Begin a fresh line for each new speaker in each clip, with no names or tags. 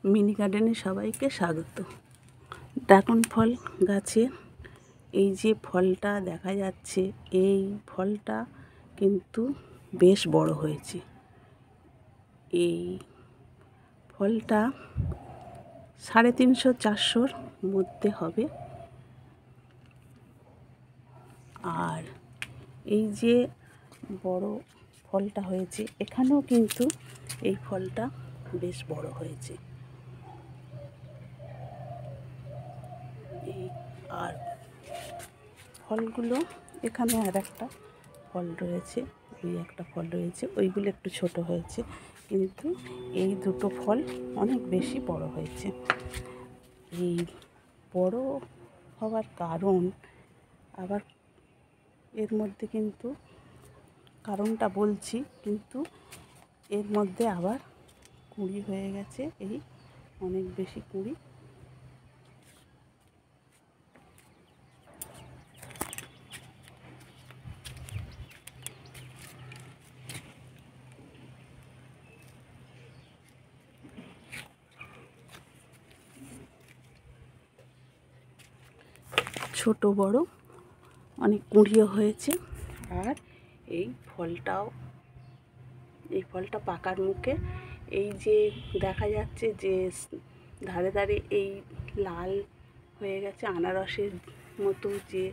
Mini গার্ডেনে সবাইকে স্বাগত। ড্রাগন ফল গাছে এই যে ফলটা দেখা যাচ্ছে, এই ফলটা কিন্তু বেশ বড় হয়েছে। এই ফলটা 350-400-র মধ্যে হবে। আর এই যে বড় ফলটা হয়েছে, এখানেও কিন্তু এই ফলটা বেশ বড় হয়েছে। আর ফলগুলো এখানে আর একটা ফল রয়েছে, ওই একটা ফল রয়েছে, ওইগুলো একটু ছোট হয়েছে, কিন্তু এই দুটো ফল অনেক বেশি বড় হয়েছে। এই বড় হওয়ার কারণ আবার এর মধ্যে কিন্তু কারণটা বলছি, কিন্তু এর মধ্যে আবার কুঁড়ি হয়ে গেছে, এই অনেক বেশি কুঁড়ি। ছোট বড় অনেক কুঁড়িও হয়েছে। আর এই ফলটা পাকার মুখে, এই যে দেখা যাচ্ছে যে ধারে ধারে এই লাল হয়ে গেছে আনারসের মতো যে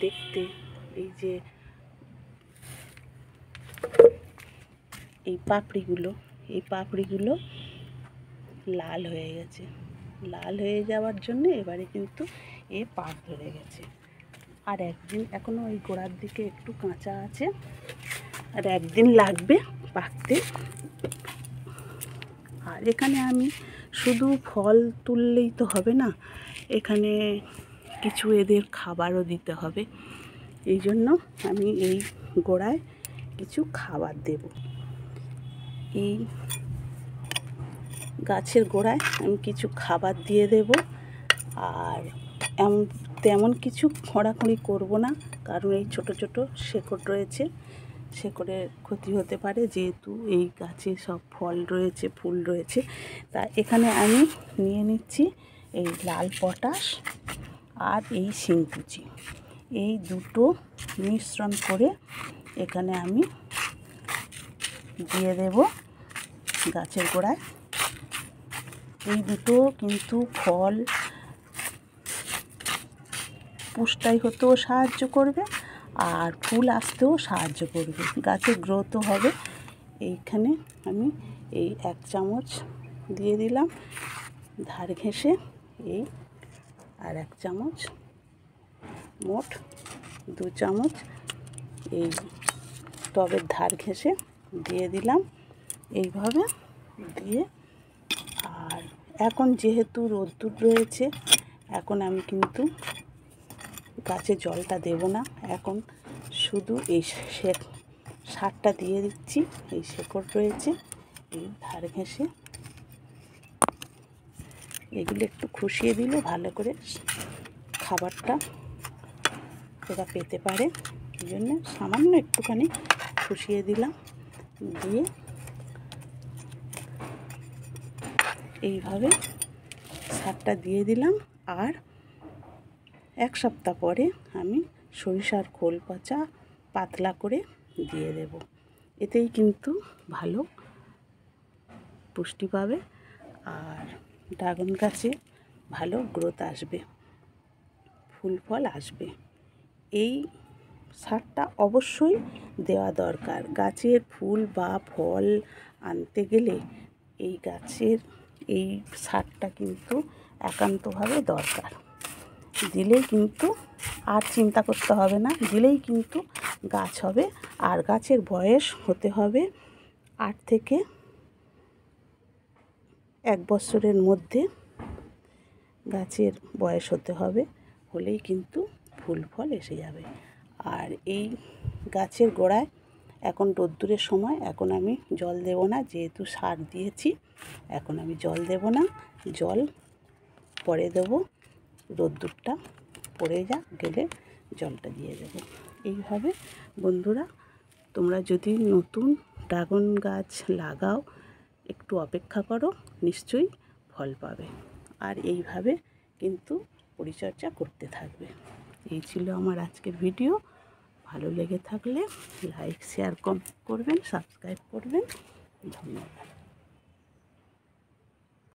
দেখতে, এই যে এই পাপড়িগুলো লাল হয়ে গেছে। লাল হয়ে যাওয়ার জন্য এবারে কিন্তু পাক ধরে গেছে। আর একদিন এখনো ওই গোড়ার দিকে একটু কাঁচা আছে, আর একদিন লাগবে পাকতে। আর এখানে আমি শুধু ফল তুললেই তো হবে না, এখানে কিছু এদের খাবারও দিতে হবে। এই জন্য আমি এই গোড়ায় কিছু খাবার দেব। এই গাছের গোড়ায় আমি কিছু খাবার দিয়ে দেব। আর তেমন কিছু খোঁড়াখুঁড়ি করব না, কারণ এই ছোট ছোট শেকড় রয়েছে, শেকড়ের ক্ষতি হতে পারে, যেহেতু এই গাছে সব ফল রয়েছে, ফুল রয়েছে। তা এখানে আমি নিয়ে নিচ্ছি এই লাল পটাশ আর এই শিংকুচি, এই দুটো মিশ্রণ করে এখানে আমি দিয়ে দেব গাছের গোড়ায়। এই দুটো কিন্তু ফল পুষ্টাই হতেও সাহায্য করবে, আর ফুল আসতেও সাহায্য করবে, গাছের গ্রোথও হবে। এইখানে আমি এই 1 চামচ দিয়ে দিলাম ধার ঘেঁষে, এই আর 1 চামচ, মোট 2 চামচ এই টবের ধার ঘেঁষে দিয়ে দিলাম এইভাবে দিয়ে। আর এখন যেহেতু রোদ্দুর রয়েছে, এখন আমি কিন্তু গাছে জলটা দেব না, এখন শুধু এই সারটা দিয়ে দিচ্ছি। এই শেকড় রয়েছে, এই ধার ঘেঁষে এগুলো একটু খুশিয়ে দিলে ভালো করে খাবারটা ওরা পেতে পারে, এই জন্য সামান্য একটুখানি খুশিয়ে দিলাম। দিয়ে এইভাবে সারটা দিয়ে দিলাম। আর 1 সপ্তাহ পরে আমি সরিষার খোল পচা পাতলা করে দিয়ে দেব, এতেই কিন্তু ভালো পুষ্টি পাবে আর ড্রাগন গাছে ভালো গ্রোথ আসবে, ফুল ফল আসবে। এই সারটা অবশ্যই দেওয়া দরকার। গাছের ফুল বা ফল আনতে গেলে এই গাছের এই সারটা কিন্তু একান্তভাবে দরকার। দিলেই কিন্তু আর চিন্তা করতে হবে না, দিলেই কিন্তু গাছ হবে। আর গাছের বয়স হতে হবে 8 থেকে 1 বছরের মধ্যে গাছের বয়স হতে হবে, হলেই কিন্তু ফুল ফল এসে যাবে। আর এই গাছের গোড়ায় এখন রোদ্দুরের সময়, এখন আমি জল দেব না, যেহেতু সার দিয়েছি, এখন আমি জল দেব না, জল পরে দেব, রোদ্দুরটা পড়ে গেলে জলটা দিয়ে দেব। এইভাবে বন্ধুরা, তোমরা যদি নতুন ড্রাগন গাছ লাগাও, একটু অপেক্ষা করো, নিশ্চয়ই ফল পাবে। আর এইভাবে কিন্তু পরিচর্যা করতে থাকবে। এই ছিল আমার আজকের ভিডিও। ভালো লেগে থাকলে লাইক, শেয়ার, কমেন্ট করবেন, সাবস্ক্রাইব করবেন। ধন্যবাদ।